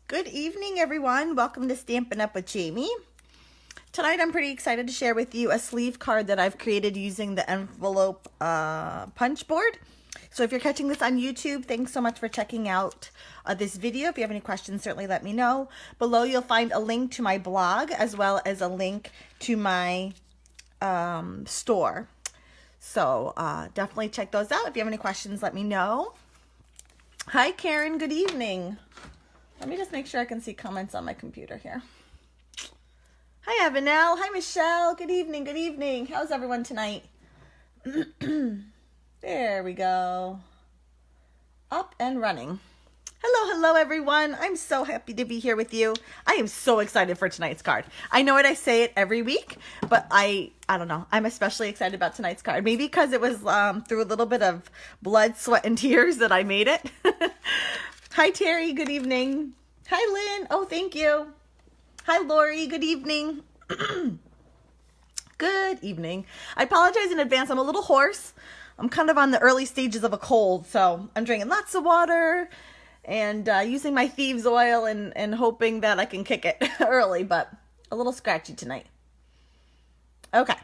Good evening, everyone. Welcome to Stampin' Up with Jaimie. Tonight, I'm pretty excited to share with you a sleeve card that I've created using the envelope punch board. So if you're catching this on YouTube, thanks so much for checking out this video. If you have any questions, certainly let me know. Below, you'll find a link to my blog as well as a link to my store. So definitely check those out. If you have any questions, let me know. Hi, Karen. Good evening. Let me just make sure I can see comments on my computer here. Hi, Avenel. Hi, Michelle. Good evening. Good evening. How's everyone tonight? There we go. Up and running. Hello, everyone. I'm so happy to be here with you. I am so excited for tonight's card. I know I say it every week, but I don't know. I'm especially excited about tonight's card. Maybe because it was through a little bit of blood, sweat, and tears that I made it. Hi, Terry. Good evening. Hi, Lynn. Oh, thank you. Hi, Lori. Good evening. Good evening. I apologize in advance. I'm a little hoarse. I'm kind of on the early stages of a cold, so I'm drinking lots of water and using my thieves oil and hoping that I can kick it early, but a little scratchy tonight. Okay.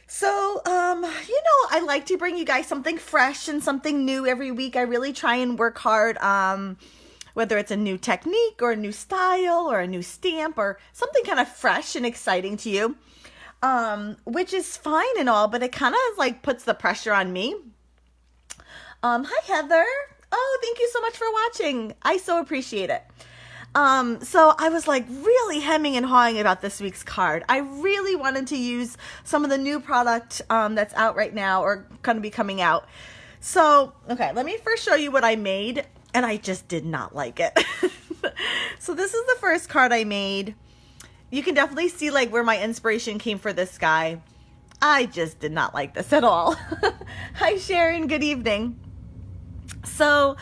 So, I like to bring you guys something fresh and something new every week. I really try and work hard, whether it's a new technique or a new style or a new stamp or something kind of fresh and exciting to you, which is fine and all, but it kind of like puts the pressure on me. Hi, Heather. Oh, thank you so much for watching. I so appreciate it. So I was like really hemming and hawing about this week's card. I really wanted to use some of the new product that's out right now or going to be coming out. So, okay, let me first show you what I made, and I just did not like it. So this is the first card I made. You can definitely see like where my inspiration came for this guy. I just did not like this at all. Hi, Sharon. Good evening. So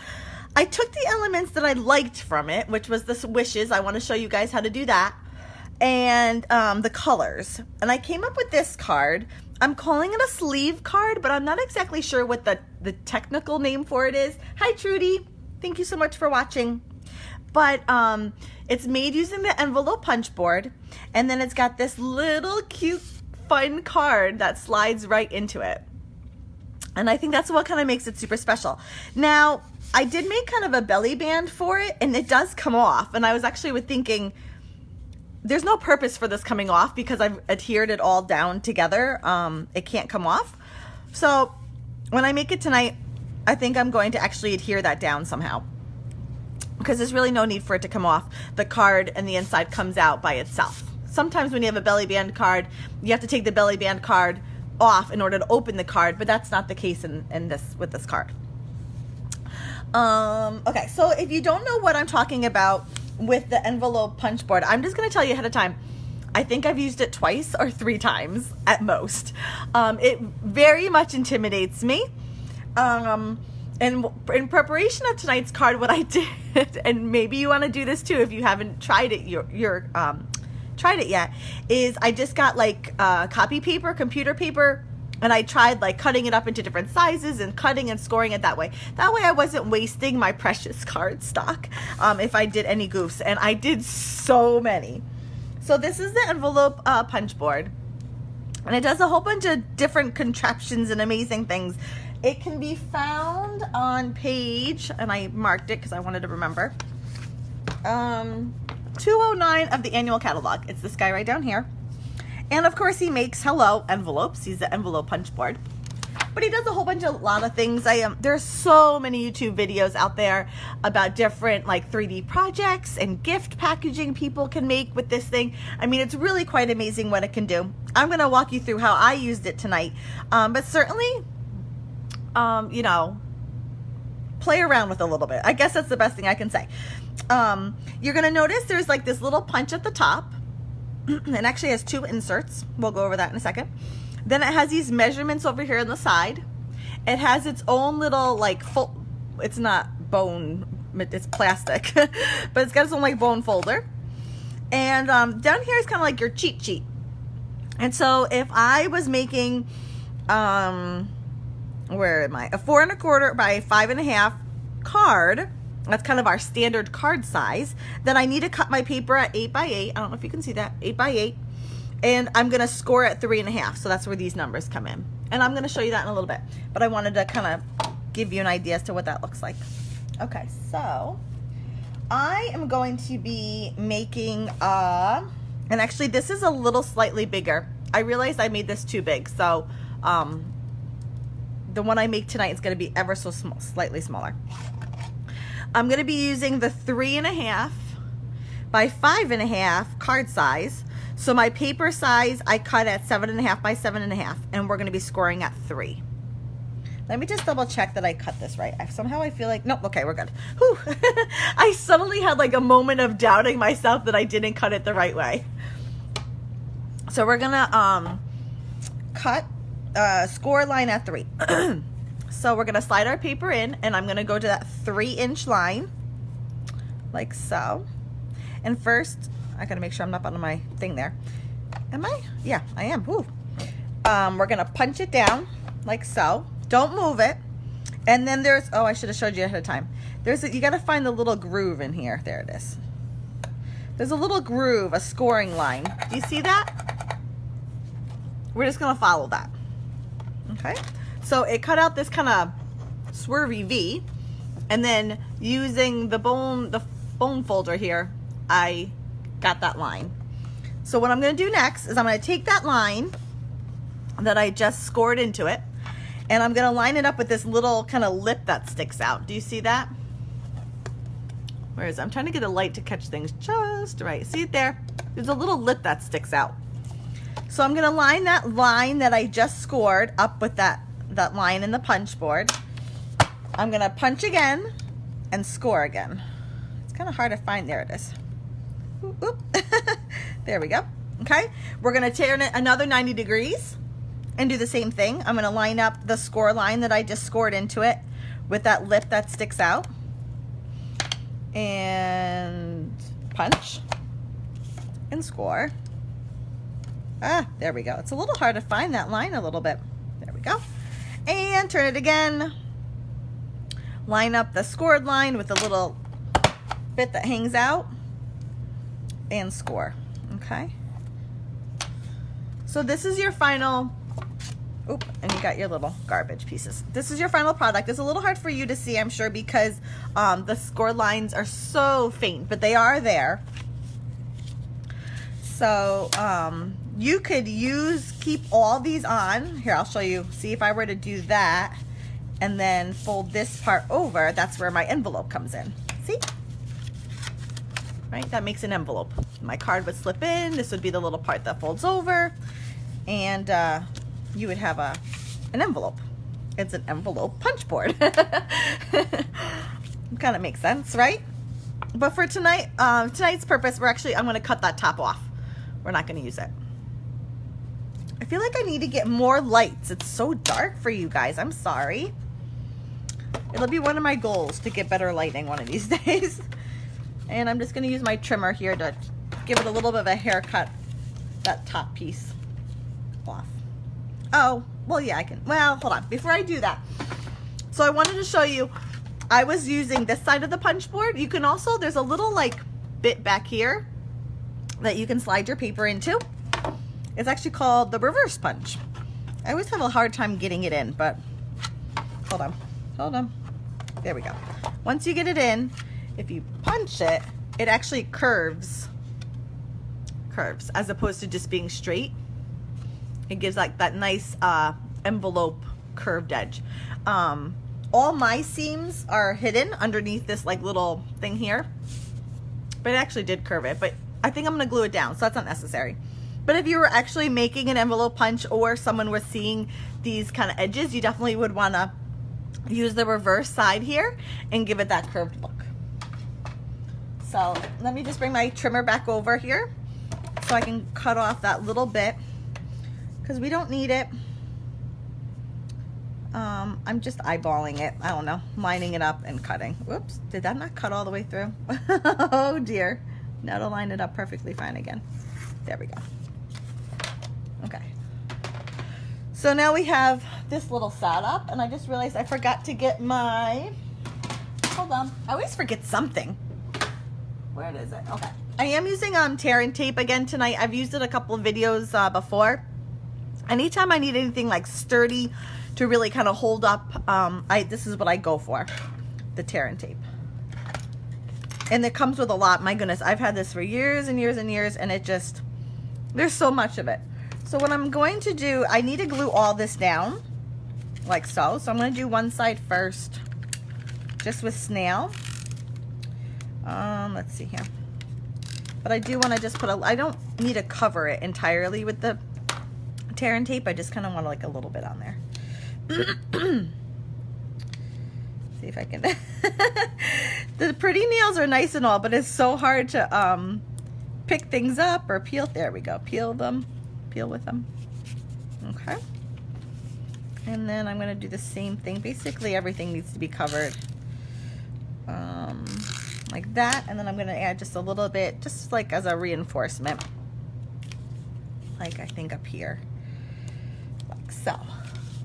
I took the elements that I liked from it, which was the wishes. I want to show you guys how to do that. And the colors. And I came up with this card. I'm calling it a sleeve card, but I'm not exactly sure what the technical name for it is. Hi, Trudy. Thank you so much for watching. But it's made using the envelope punch board. And then it's got this little cute, fun card that slides right into it. And I think that's what kind of makes it super special. Now, I did make kind of a belly band for it, and it does come off. And I was actually thinking, there's no purpose for this coming off because I've adhered it all down together. It can't come off. So when I make it tonight, I think I'm going to actually adhere that down somehow, because there's really no need for it to come off. The card and the inside comes out by itself. Sometimes when you have a belly band card, you have to take the belly band card off in order to open the card, but that's not the case with this card. Okay, so if you don't know what I'm talking about with the envelope punch board, I'm just going to tell you ahead of time. I think I've used it twice or 3 times at most. It very much intimidates me. And in preparation of tonight's card, what I did, and maybe you want to do this too if you haven't tried it, tried it yet, is I just got like copy paper, computer paper, and I tried like cutting it up into different sizes and cutting and scoring it that way. That way I wasn't wasting my precious card stock if I did any goofs, and I did so many. So this is the envelope punch board, and it does a whole bunch of different contraptions and amazing things. It can be found on page, and I marked it because I wanted to remember, 209 of the annual catalog. It's this guy right down here. And of course he makes envelopes. He's the envelope punch board. But he does a lot of things. There's so many YouTube videos out there about different like 3D projects and gift packaging people can make with this thing. I mean, it's really quite amazing what it can do. I'm going to walk you through how I used it tonight. But certainly, play around with it a little bit. I guess that's the best thing I can say. You're going to notice there's like this little punch at the top. It actually has 2 inserts. We'll go over that in a second. Then it has these measurements over here on the side. It has its own little like it's not bone, it's plastic, but it's got its own like bone folder. And down here is kind of like your cheat sheet. And so if I was making where am I? A 4 1/4 by 5 1/2 card. That's kind of our standard card size. Then I need to cut my paper at 8 by 8. I don't know if you can see that, 8 by 8. And I'm gonna score at 3.5. So that's where these numbers come in. And I'm gonna show you that in a little bit. But I wanted to kind of give you an idea as to what that looks like. Okay, so I am going to be making, and actually this is a little slightly bigger. I realized I made this too big. So the one I make tonight is gonna be ever so small, slightly smaller. I'm going to be using the 3.5 by 5.5 card size. So my paper size I cut at 7.5 by 7.5, and we're going to be scoring at 3. Let me just double check that I cut this right. Somehow I feel like, nope, okay, we're good. Whew. I suddenly had like a moment of doubting myself that I didn't cut it the right way. So we're going to cut score line at 3. So we're going to slide our paper in, and I'm going to go to that 3-inch line, like so. And first, I got to make sure I'm not on my thing there. Am I? Yeah, I am. Woo. We're going to punch it down, like so. Don't move it. And then there's, oh, I should have showed you ahead of time. You got to find the little groove in here. There it is. There's a little groove, a scoring line. Do you see that? We're just going to follow that. Okay. So it cut out this kind of swervy V, and then using the bone folder here, I got that line. So what I'm going to do next is I'm going to take that line that I just scored into it, and I'm going to line it up with this little kind of lip that sticks out. Do you see that? Where is it? I'm trying to get a light to catch things just right. See it there? There's a little lip that sticks out. So I'm going to line that I just scored up with that line in the punch board. I'm gonna punch again and score again. It's kind of hard to find. There it is. Oop, oop. There we go. Okay, we're gonna turn it another 90 degrees and do the same thing. I'm gonna line up the score line that I just scored into it with that lip that sticks out, and punch and score. There we go. It's a little hard to find that line a little bit. There we go. And turn it again. Line up the scored line with the little bit that hangs out and score. Okay. So this is your final, oop, and you got your little garbage pieces. This is your final product. It's a little hard for you to see, I'm sure, because the score lines are so faint, but they are there. So you could keep all these on. Here, I'll show you. See, if I were to do that and then fold this part over, that's where my envelope comes in. See? Right? That makes an envelope. My card would slip in. This would be the little part that folds over. And you would have an envelope. It's an envelope punch board. Kind of makes sense, right? But for tonight's purpose, I'm going to cut that top off. We're not going to use it. I feel like I need to get more lights. It's so dark for you guys. I'm sorry. It'll be one of my goals to get better lighting one of these days. And I'm just going to use my trimmer here to give it a little bit of a haircut, that top piece off. Oh, well, yeah, I can. Well, hold on. Before I do that, so I wanted to show you, I was using this side of the punch board. You can also, there's a little like bit back here that you can slide your paper into. It's actually called the reverse punch. I always have a hard time getting it in, but hold on. There we go. Once you get it in, if you punch it, it actually curves as opposed to just being straight. It gives like that nice envelope curved edge. All my seams are hidden underneath this like little thing here, but it actually did curve it, but I think I'm going to glue it down, so that's not necessary. But if you were actually making an envelope punch or someone was seeing these kind of edges, you definitely would want to use the reverse side here and give it that curved look. So let me just bring my trimmer back over here so I can cut off that little bit because we don't need it. I'm just eyeballing it. I don't know, lining it up and cutting. Whoops, did that not cut all the way through? Oh dear. Now to line it up perfectly fine again. There we go. Okay. So now we have this little setup, and I just realized I forgot to get my Hold on. I always forget something. Where is it? Okay. I am using tear and tape again tonight. I've used it a couple of videos before. Anytime I need anything like sturdy to really kind of hold up, this is what I go for, the tear and tape. And it comes with a lot. My goodness, I've had this for years and years and years, and it just, there's so much of it. So what I'm going to do, I need to glue all this down, like so. So I'm going to do one side first, just with snail. Let's see here. But I do want to just put I don't need to cover it entirely with the tear and tape. I just kind of want like a little bit on there. See if I can. The pretty nails are nice and all, but it's so hard to pick things up or peel. There we go. Peel with them. Okay. And then I'm going to do the same thing. Basically everything needs to be covered like that. And then I'm going to add just a little bit, just like as a reinforcement, like I think up here, like so.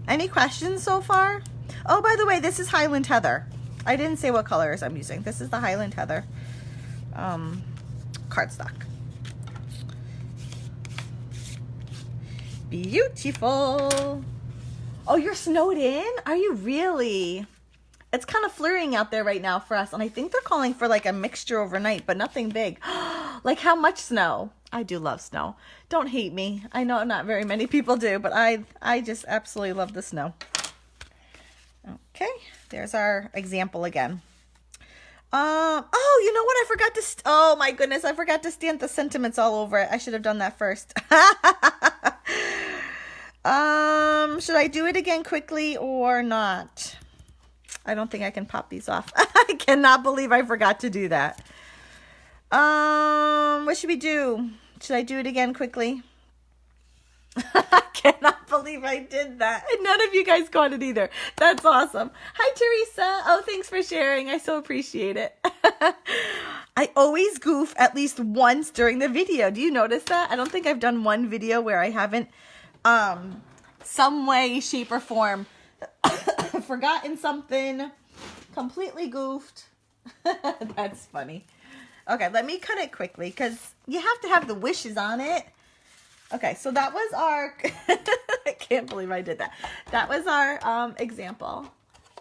Any questions so far? Oh, by the way, this is Highland Heather. I didn't say what colors I'm using. This is the Highland Heather cardstock. Beautiful. Oh, you're snowed in? Are you really? It's kind of flurrying out there right now for us, and I think they're calling for like a mixture overnight, but nothing big. Like how much snow? I do love snow. Don't hate me. I know not very many people do, but I just absolutely love the snow. Okay, there's our example again. Oh, you know what? I forgot to, oh my goodness, I forgot to stamp the sentiments all over it. I should have done that first. Should I do it again quickly or not? I don't think I can pop these off. I cannot believe I forgot to do that. What should we do? Should I do it again quickly? I cannot believe I did that. And none of you guys got it either. That's awesome. Hi, Teresa. Oh, thanks for sharing. I so appreciate it. I always goof at least once during the video. Do you notice that? I don't think I've done one video where I haven't, some way, shape, or form forgotten something, completely goofed. That's funny. Okay, let me cut it quickly because you have to have the wishes on it. Okay, so that was our, I can't believe I did that. That was our example.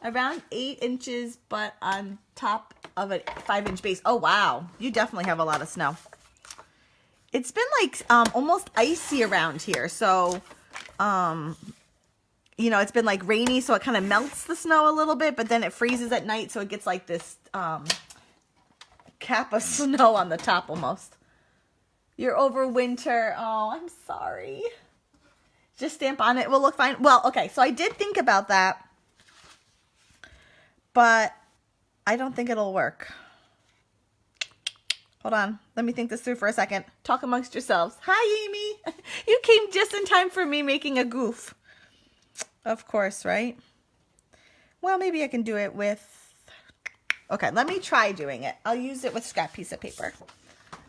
Around 8 inches, but on top of a 5-inch base. Oh, wow. You definitely have a lot of snow. It's been like almost icy around here. So, you know, it's been like rainy, so it kind of melts the snow a little bit, but then it freezes at night, so it gets like this cap of snow on the top almost. You're over winter. Oh, I'm sorry. Just stamp on it. It will look fine. Well, okay, so I did think about that, but I don't think it'll work. Hold on. Let me think this through for a second. Talk amongst yourselves. Hi, Jaimie. You came just in time for me making a goof. Of course, right? Well, maybe I can do it with... Okay, let me try doing it. I'll use it with scrap piece of paper.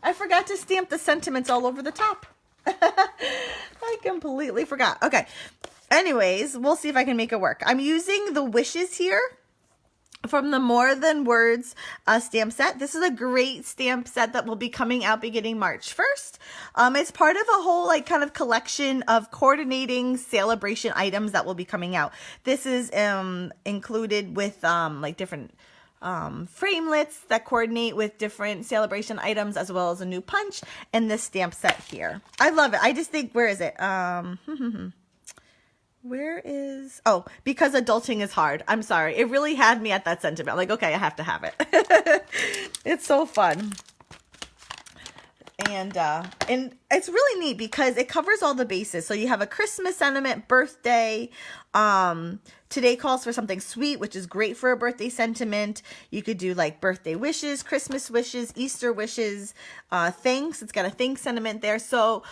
I forgot to stamp the sentiments all over the top. I completely forgot. Okay. Anyways, we'll see if I can make it work. I'm using the wishes here from the More Than Words stamp set. This is a great stamp set that will be coming out beginning March 1st. It's part of a whole like kind of collection of coordinating celebration items that will be coming out. This is included with like different framelits that coordinate with different celebration items, as well as a new punch and this stamp set here. I love it. I just think, where is it? Where is, oh, because adulting is hard. I'm sorry. It really had me at that sentiment. Like, okay, I have to have it. It's so fun. And it's really neat because it covers all the bases. So you have a Christmas sentiment, birthday. Today calls for something sweet, which is great for a birthday sentiment. You could do like birthday wishes, Christmas wishes, Easter wishes, thanks. It's got a thanks sentiment there. So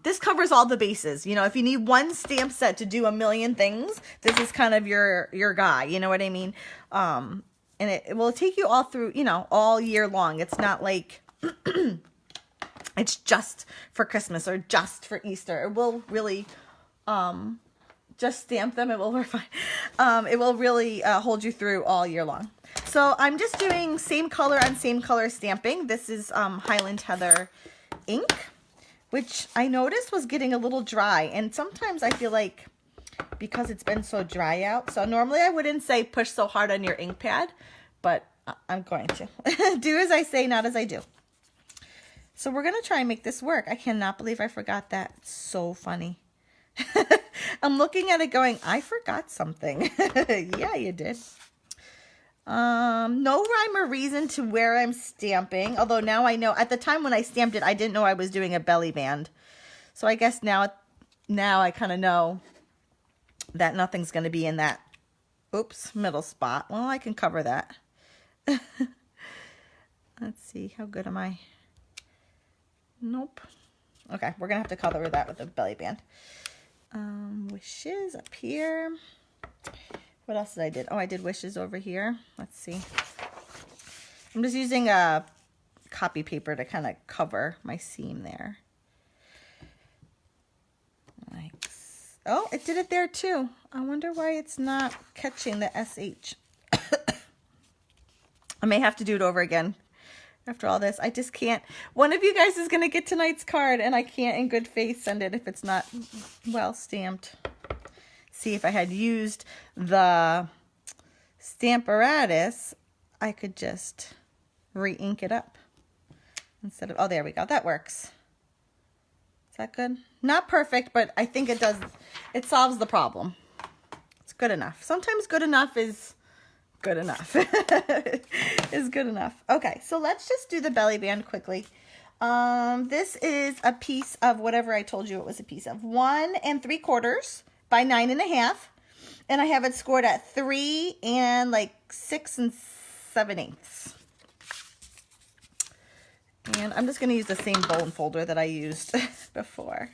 this covers all the bases. You know, if you need one stamp set to do a million things, this is kind of your guy. You know what I mean? And it will take you all through, you know, all year long. It's not like... it's just for Christmas or just for Easter. It will really just stamp them. It will work fine. It will really hold you through all year long. So I'm just doing same color on same color stamping. This is Highland Heather ink, which I noticed was getting a little dry. And sometimes I feel like because it's been so dry out. So normally I wouldn't say push so hard on your ink pad, but I'm going to. Do as I say, not as I do. So we're going to try and make this work. I cannot believe I forgot that. It's so funny. I'm looking at it going, I forgot something. Yeah, you did. No rhyme or reason to where I'm stamping. Although now I know. At the time when I stamped it, I didn't know I was doing a belly band. So I guess now I kind of know that nothing's going to be in that, oops, middle spot. Well, I can cover that. Let's see, how good am I? Nope. Okay, we're going to have to cover that with a belly band. Wishes up here. What else did I do? Oh, I did wishes over here. Let's see. I'm just using a copy paper to kind of cover my seam there. Like, oh, it did it there too. I wonder why it's not catching the SH. I may have to do it over again after all this. I just can't. One of you guys is going to get tonight's card, and I can't in good faith send it if it's not well stamped. See, if I had used the Stamparatus, I could just re-ink it up instead of, oh, there we go. That works. Is that good? Not perfect, but I think it does. It solves the problem. It's good enough. Sometimes good enough is good enough. Is good enough. Okay, so let's just do the belly band quickly. This is a piece of whatever I told you it was a piece of. 1 3/4 by 9 1/2, and I have it scored at 3 and like 6 7/8. And I'm just going to use the same bone folder that I used before,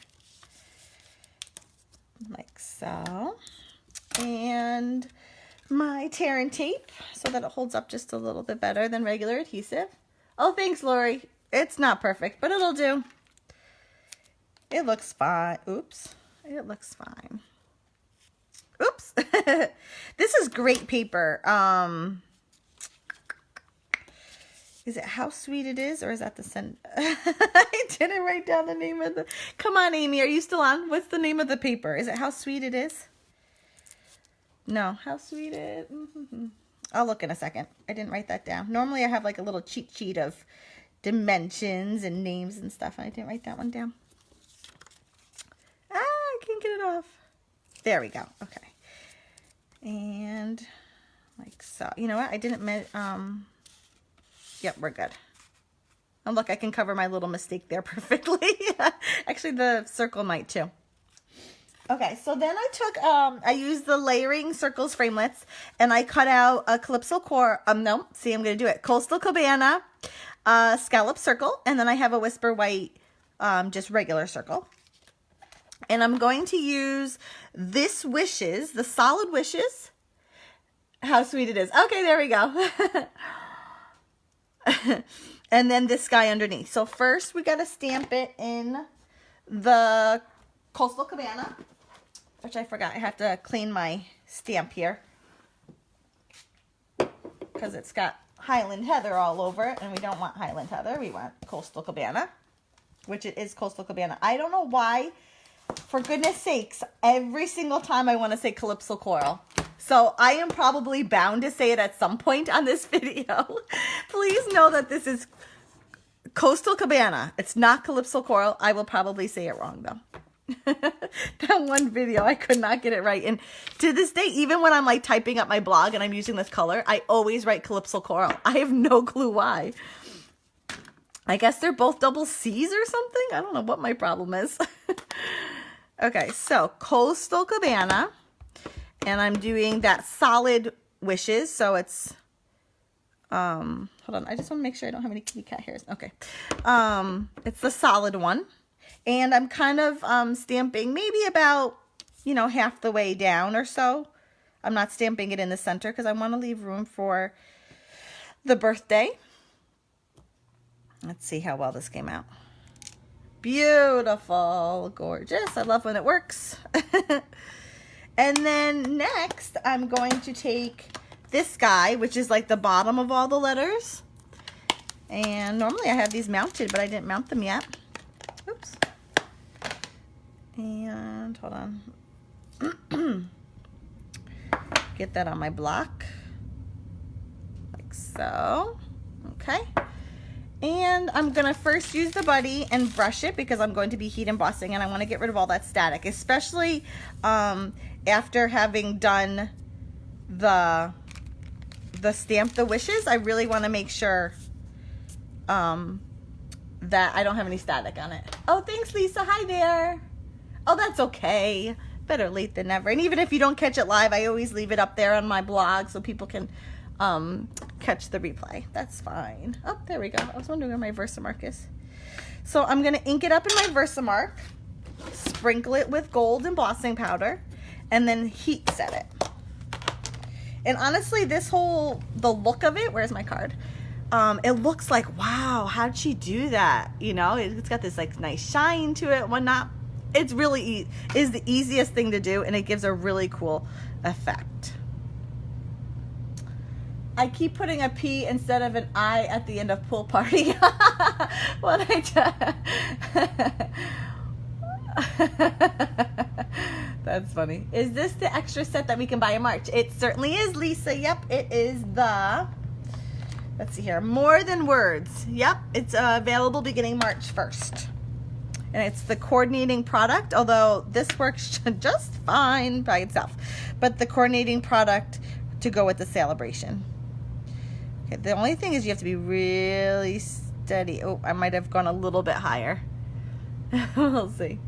like so. And my tear and tape so that it holds up just a little bit better than regular adhesive. Oh, thanks, Lori. It's not perfect, but it'll do. It looks fine. Oops. It looks fine. Oops. This is great paper. Is it How Sweet It Is, or is that the send? I didn't write down the name of the. Come on, Amy, are you still on? What's the name of the paper? Is it How Sweet It Is? No, How Sweet It. I'll look in a second. I didn't write that down. Normally I have like a little cheat sheet of dimensions and names and stuff, and I didn't write that one down. I can't get it off. There we go. Okay. And like so. You know what? I didn't yep, we're good. Oh, look, I can cover my little mistake there perfectly. Actually, the circle might too. Okay, so then I took, I used the layering circles framelits, and I cut out a Calypso core, no, see, I'm going to do it. Coastal Cabana, scallop circle, and then I have a Whisper White, just regular circle. And I'm going to use this Wishes, the solid Wishes. How Sweet It Is. Okay, there we go. And then this guy underneath. So first we got to stamp it in the Coastal Cabana, which I forgot. I have to clean my stamp here because it's got Highland Heather all over it, and we don't want Highland Heather. We want Coastal Cabana, which it is Coastal Cabana. I don't know why, for goodness sakes, every single time I want to say Calypso Coral. So I am probably bound to say it at some point on this video. Please know that this is Coastal Cabana. It's not Calypso Coral. I will probably say it wrong though. That one video, I could not get it right. And to this day, even when I'm like typing up my blog and I'm using this color, I always write Calypso Coral. I have no clue why. I guess they're both double C's or something. I don't know what my problem is. Okay, so Coastal Cabana. And I'm doing that solid Wishes. So it's, hold on. I just want to make sure I don't have any kitty cat hairs. Okay. It's the solid one. And I'm kind of stamping maybe about, you know, half the way down or so. I'm not stamping it in the center because I want to leave room for the birthday. Let's see how well this came out. Beautiful. Gorgeous. I love when it works. And then next, I'm going to take this guy, which is like the bottom of all the letters. And normally I have these mounted, but I didn't mount them yet. Oops. And hold on. Get that on my block. Like so. Okay. And I'm going to first use the buddy and brush it because I'm going to be heat embossing and I want to get rid of all that static, especially after having done the Stamp the Wishes. I really want to make sure that I don't have any static on it. Oh, thanks, Lisa. Hi there. Oh, that's okay. Better late than never. And even if you don't catch it live, I always leave it up there on my blog so people can catch the replay. That's fine. Oh, there we go. I was wondering where my Versamark is. So I'm going to ink it up in my Versamark, sprinkle it with gold embossing powder, and then heat set it. And honestly, the look of it, where's my card? It looks like, wow, how'd she do that? You know, it's got this like nice shine to it, whatnot. It's really is the easiest thing to do, and it gives a really cool effect. I keep putting a P instead of an I at the end of pool party. What I That's funny. Is this the extra set that we can buy in March? It certainly is, Lisa. Yep, it is the, let's see here, More Than Words. Yep, it's available beginning March 1st. And it's the coordinating product, although this works just fine by itself. But the coordinating product to go with the celebration. Okay, the only thing is you have to be really steady. Oh, I might have gone a little bit higher. We'll see.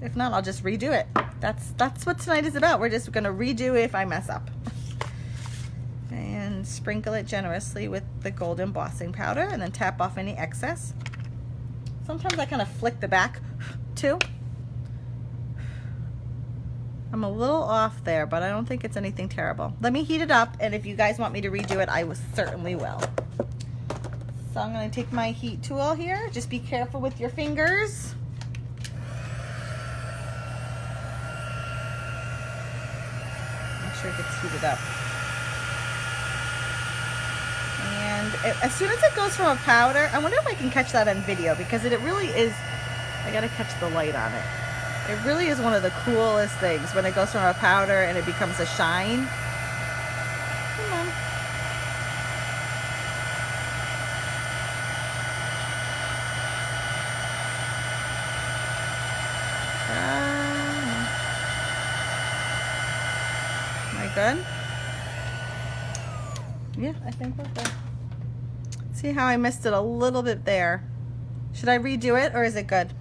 If not, I'll just redo it. That's what tonight is about. We're just going to redo it if I mess up. And sprinkle it generously with the gold embossing powder and then tap off any excess. Sometimes I kind of flick the back too. I'm a little off there, but I don't think it's anything terrible. Let me heat it up, and if you guys want me to redo it, I certainly will. So I'm going to take my heat tool here. Just be careful with your fingers. Make sure it gets heated up. And as soon as it goes from a powder, I wonder if I can catch that on video, because it really is, I gotta catch the light on it. It really is one of the coolest things when it goes from a powder and it becomes a shine. Come on. Am I good? Yeah, I think we're good. See how I missed it a little bit there? Should I redo it or is it good?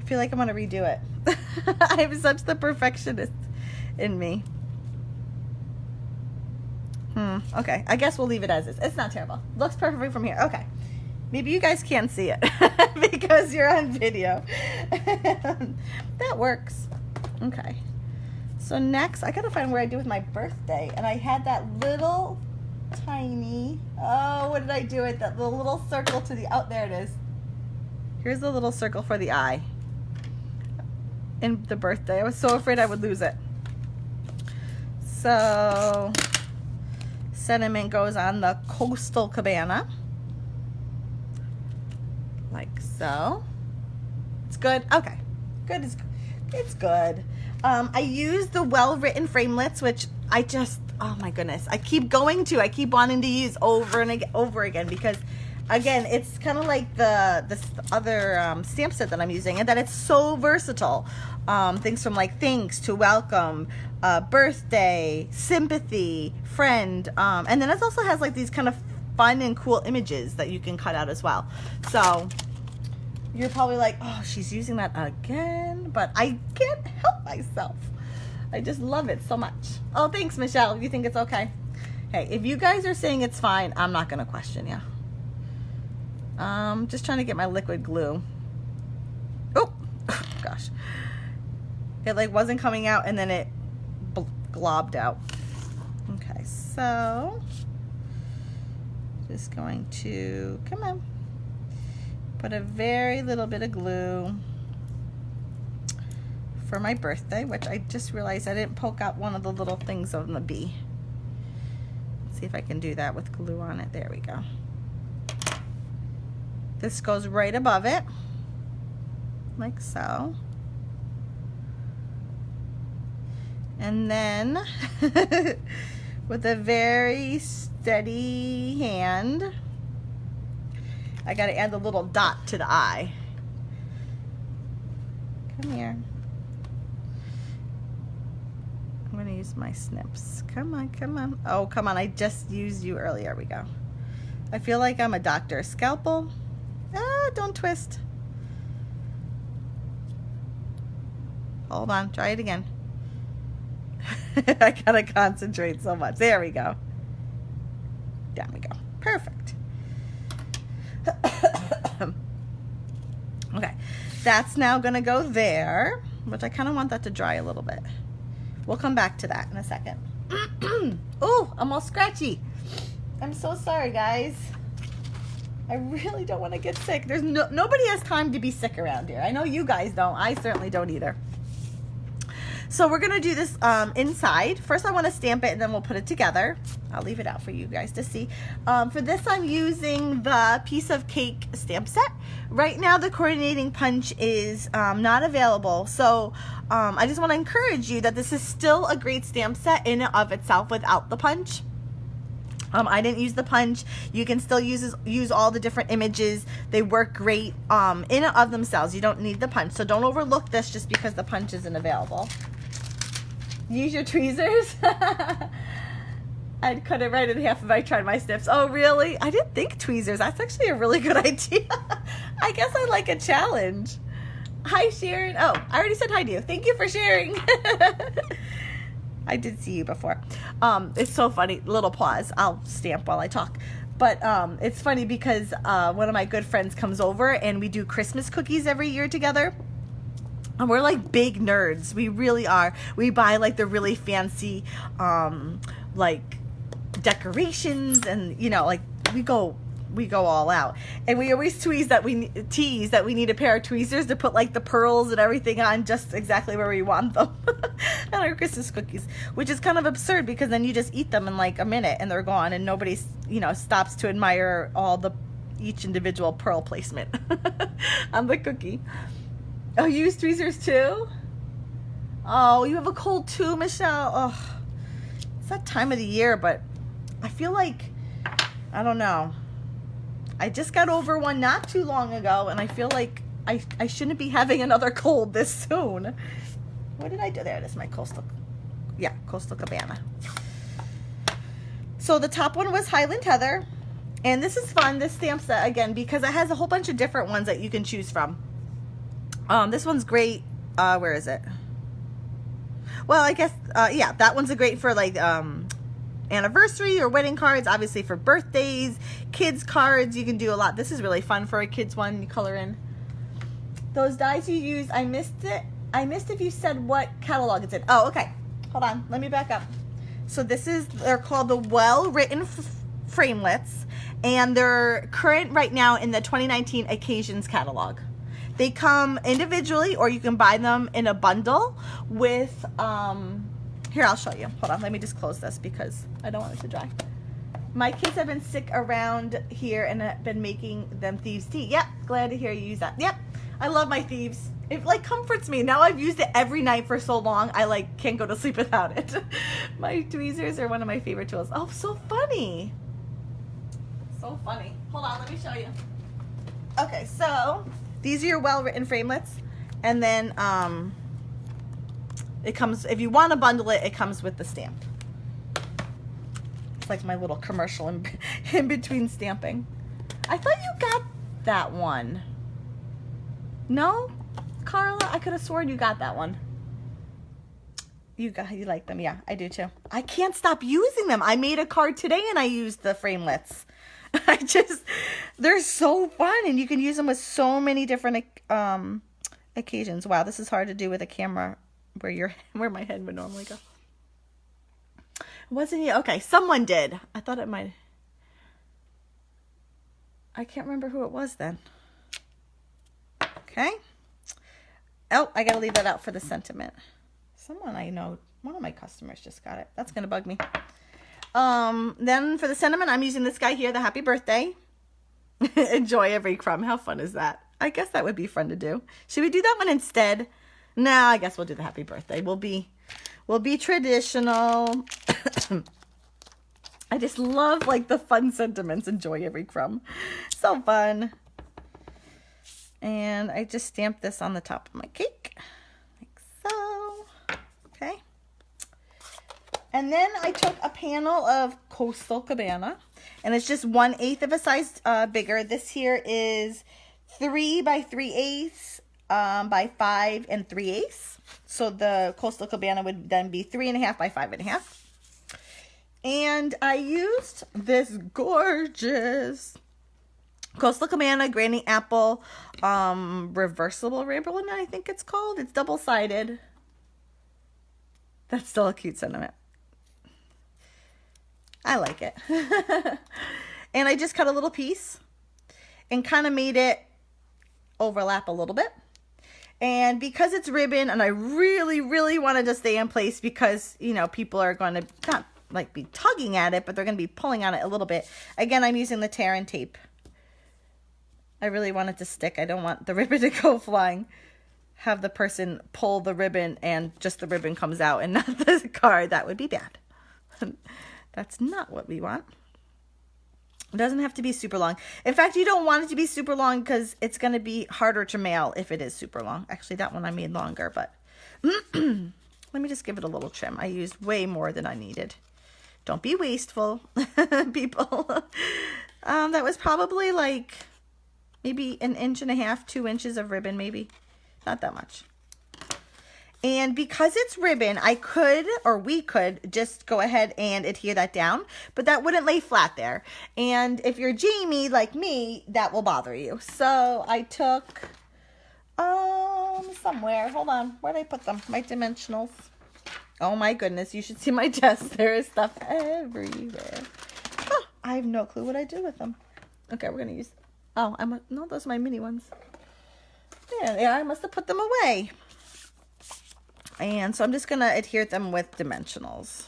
I feel like I'm gonna redo it. I'm such the perfectionist in me. Okay, I guess we'll leave it as is. It's not terrible. Looks perfect from here. Okay. Maybe you guys can't see it because you're on video. That works. Okay. So next, I gotta find where I do with my birthday. And I had that little tiny, oh, what did I do with that? The little circle to the, oh, there it is. Here's the little circle for the eye. In the birthday. I was so afraid I would lose it. So, sentiment goes on the coastal cabana. Like so. It's good. Okay. Good is good. It's good. I use the Well Written Framelits, which I just, oh my goodness, I keep wanting to use over and over again because, again, it's kind of like this other stamp set that I'm using, and that it's so versatile. Things from like thanks to welcome, birthday, sympathy, friend, and then it also has like these kind of fun and cool images that you can cut out as well. So you're probably like, oh, she's using that again, but I can't help myself. I just love it so much. Oh, thanks, Michelle. You think it's okay? Hey, if you guys are saying it's fine, I'm not gonna question you. Just trying to get my liquid glue. Oh, gosh. It like wasn't coming out and then it globbed out. Okay, so just going to, come on, put a very little bit of glue for my birthday, which I just realized I didn't poke out one of the little things on the bee. Let's see if I can do that with glue on it. There we go. This goes right above it, like so. And then with a very steady hand, I got to add the little dot to the eye. Come here. I'm going to use my snips. Come on, come on. Oh, come on. I just used you earlier. There we go. I feel like I'm a doctor. Scalpel. Ah, don't twist. Hold on. Try it again. I got to concentrate so much. There we go. There we go. Perfect. Okay. That's now going to go there, which I kind of want that to dry a little bit. We'll come back to that in a second. Oh, I'm all scratchy. I'm so sorry, guys. I really don't want to get sick. There's nobody has time to be sick around here. I know you guys don't. I certainly don't either. So we're going to do this inside. First I want to stamp it and then we'll put it together. I'll leave it out for you guys to see. For this I'm using the Piece of Cake stamp set. Right now the coordinating punch is not available. So I just want to encourage you that this is still a great stamp set in and of itself without the punch. I didn't use the punch. You can still use all the different images. They work great in and of themselves. You don't need the punch. So don't overlook this just because the punch isn't available. Use your tweezers. I'd cut it right in half if I tried my snips. Oh, really? I didn't think tweezers. That's actually a really good idea. I guess I like a challenge. Hi, Sharon. Oh, I already said hi to you. Thank you for sharing. I did see you before. It's so funny. Little pause. I'll stamp while I talk. But it's funny because one of my good friends comes over and we do Christmas cookies every year together. And we're like big nerds. We really are. We buy like the really fancy like decorations and you know like we go all out. And we always tease that we need a pair of tweezers to put like the pearls and everything on just exactly where we want them. And our Christmas cookies, which is kind of absurd because then you just eat them in like a minute and they're gone and nobody stops to admire each individual pearl placement on the cookie. Oh, you use tweezers too? Oh, you have a cold too, Michelle. Oh, it's that time of the year, but I feel like, I don't know. I just got over one not too long ago, and I feel like I shouldn't be having another cold this soon. What did I do? There it is, my Coastal Cabana. So the top one was Highland Heather, and this is fun, this stamp set, again, because it has a whole bunch of different ones that you can choose from. This one's great. Where is it? Well, I guess, yeah, that one's a great for like anniversary or wedding cards, obviously for birthdays, kids cards. You can do a lot. This is really fun for a kids one. You color in. Those dies you use, I missed it. I missed if you said what catalog it's in. Oh, okay. Hold on. Let me back up. So they're called the Well Written Framelits, and they're current right now in the 2019 Occasions catalog. They come individually or you can buy them in a bundle with, here, I'll show you. Hold on, let me just close this because I don't want it to dry. My kids have been sick around here and have been making them thieves tea. Yep, glad to hear you use that. Yep, I love my thieves. It like comforts me. Now I've used it every night for so long, I like can't go to sleep without it. My tweezers are one of my favorite tools. Oh, so funny. So funny. Hold on, let me show you. Okay, so these are your Well Written Framelits, and then it comes, if you want to bundle it, it comes with the stamp. It's like my little commercial in between stamping. I thought you got that one. No, Carla, I could have sworn you got that one. You like them, yeah, I do too. I can't stop using them. I made a card today and I used the Framelits. They're so fun, and you can use them with so many different occasions. Wow, this is hard to do with a camera where my head would normally go. Wasn't you? Okay, someone did. I thought it might. I can't remember who it was then. Okay. Oh, I gotta leave that out for the sentiment. Someone I know, one of my customers just got it. That's gonna bug me. Then for the sentiment, I'm using this guy here, the happy birthday. Enjoy every crumb. How fun is that? I guess that would be fun to do. Should we do that one instead? No, I guess we'll do the happy birthday. We'll be traditional. I just love like the fun sentiments. Enjoy every crumb. So fun. And I just stamped this on the top of my cake. Like so. Okay. And then I took a panel of Coastal Cabana. And it's just 1/8 of a size bigger. This here is 3 by 3/8 by 5 3/8. So the Coastal Cabana would then be 3.5 by 5.5. And I used this gorgeous Coastal Cabana Granny Apple reversible ribbon, I think it's called. It's double-sided. That's still a cute sentiment. I like it. And I just cut a little piece and kind of made it overlap a little bit. And because it's ribbon and I really, really wanted to stay in place because, you know, people are going to not like be tugging at it, but they're going to be pulling on it a little bit. Again, I'm using the tear and tape. I really want it to stick. I don't want the ribbon to go flying. Have the person pull the ribbon and just the ribbon comes out and not the card. That would be bad. That's not what we want. It doesn't have to be super long. In fact, you don't want it to be super long because it's going to be harder to mail if it is super long. Actually, that one I made longer, but let me just give it a little trim. I used way more than I needed. Don't be wasteful, people. That was probably like maybe 1.5 inches, 2 inches of ribbon, maybe. Not that much. And because it's ribbon, I could, or we could, just go ahead and adhere that down, but that wouldn't lay flat there. And if you're Jaimie, like me, that will bother you. So I took, somewhere, hold on, where did I put them? My dimensionals. Oh my goodness, you should see my desk. There is stuff everywhere. Oh, I have no clue what I did with them. Okay, we're going to use, no, those are my mini ones. Yeah, I must have put them away. And so I'm just going to adhere them with dimensionals.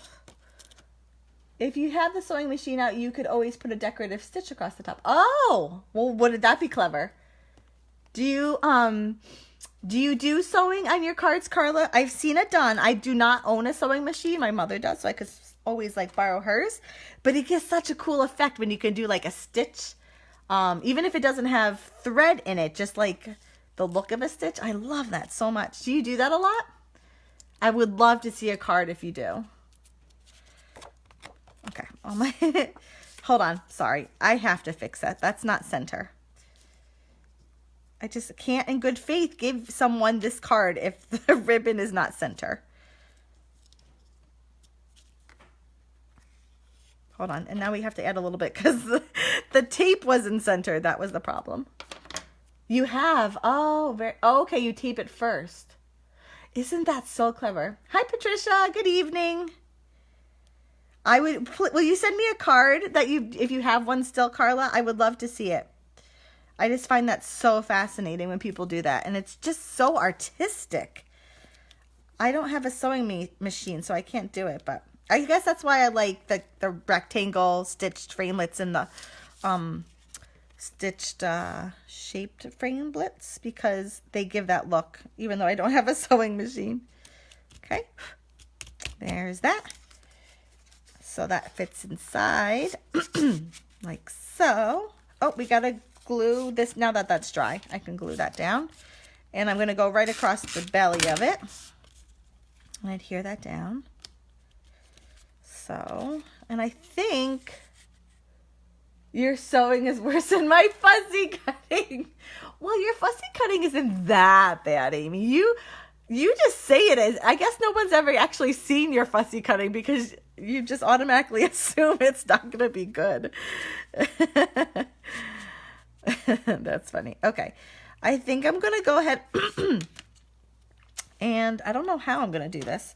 If you have the sewing machine out, you could always put a decorative stitch across the top. Oh, well, wouldn't that be clever? Do you do sewing on your cards, Carla? I've seen it done. I do not own a sewing machine. My mother does, so I could always like borrow hers. But it gives such a cool effect when you can do like a stitch. Even if it doesn't have thread in it, just like the look of a stitch. I love that so much. Do you do that a lot? I would love to see a card if you do. Okay. Hold on. Sorry. I have to fix that. That's not center. I just can't in good faith give someone this card if the ribbon is not center. Hold on. And now we have to add a little bit because the tape wasn't centered. That was the problem. You have. Oh, okay. You tape it first. Isn't that so clever? Hi, Patricia. Good evening. Will you send me a card that if you have one still, Carla? I would love to see it. I just find that so fascinating when people do that. And it's just so artistic. I don't have a sewing machine, so I can't do it. But I guess that's why I like the rectangle stitched framelits and the stitched shaped framelits because they give that look even though I don't have a sewing machine. Okay, there's that. So that fits inside like so. Oh, we gotta glue this now that that's dry. I can glue that down and I'm going to go right across the belly of it and adhere that down. So, and I think your sewing is worse than my fussy cutting. Well, your fussy cutting isn't that bad, Amy. You just say it as, I guess no one's ever actually seen your fussy cutting because you just automatically assume it's not going to be good. That's funny. Okay. I think I'm going to go ahead and I don't know how I'm going to do this.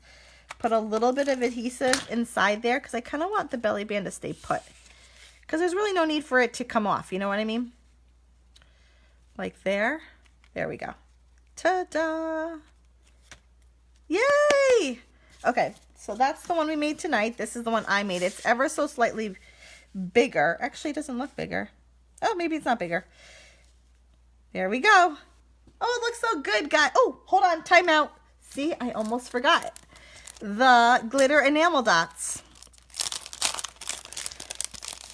Put a little bit of adhesive inside there because I kind of want the belly band to stay put. Because there's really no need for it to come off. You know what I mean? Like there. There we go. Ta-da! Yay! Okay, so that's the one we made tonight. This is the one I made. It's ever so slightly bigger. Actually, it doesn't look bigger. Oh, maybe it's not bigger. There we go. Oh, it looks so good, guys. Oh, hold on, time out. See, I almost forgot. The glitter enamel dots.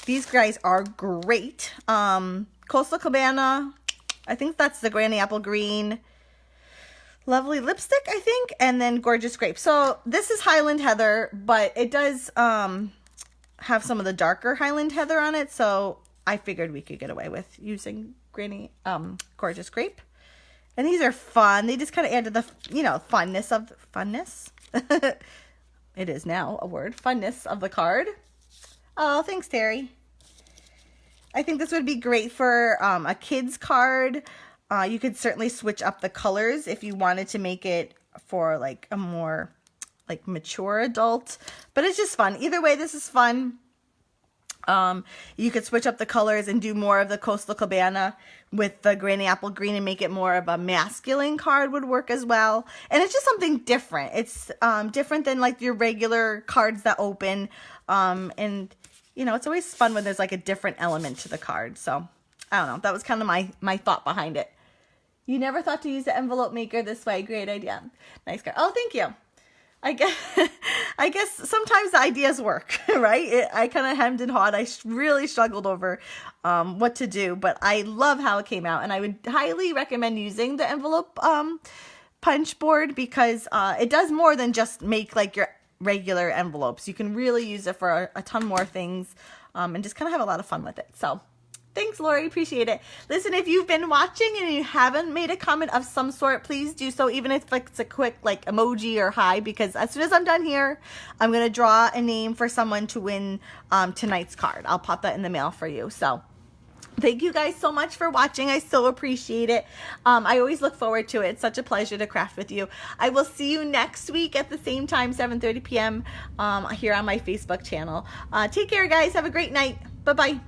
These guys are great. Coastal Cabana, I think that's the Granny Apple Green. Lovely Lipstick, I think, and then Gorgeous Grape. So this is Highland Heather, but it does have some of the darker Highland Heather on it, so I figured we could get away with using Gorgeous Grape. And these are fun. They just kind of add to the, funness of funness. It is now a word. Funness of the card. Oh, thanks, Terry. I think this would be great for a kid's card. You could certainly switch up the colors if you wanted to make it for like a more like mature adult. But it's just fun. Either way, this is fun. You could switch up the colors and do more of the Coastal Cabana with the Granny Apple Green and make it more of a masculine card would work as well. And it's just something different. It's different than like your regular cards that open. And, it's always fun when there's like a different element to the card. So, I don't know. That was kind of my thought behind it. You never thought to use the envelope maker this way. Great idea. Nice card. Oh, thank you. I guess sometimes the ideas work, right? I kind of hemmed and hawed. I really struggled over what to do, but I love how it came out, and I would highly recommend using the envelope punch board because it does more than just make like your regular envelopes. You can really use it for a ton more things and just kind of have a lot of fun with it. So thanks, Lori. Appreciate it. Listen, if you've been watching and you haven't made a comment of some sort, please do so, even if it's a quick like emoji or hi, because as soon as I'm done here, I'm going to draw a name for someone to win tonight's card. I'll pop that in the mail for you. So thank you guys so much for watching. I so appreciate it. I always look forward to it. It's such a pleasure to craft with you. I will see you next week at the same time, 7:30 p.m. Here on my Facebook channel. Take care, guys. Have a great night. Bye-bye.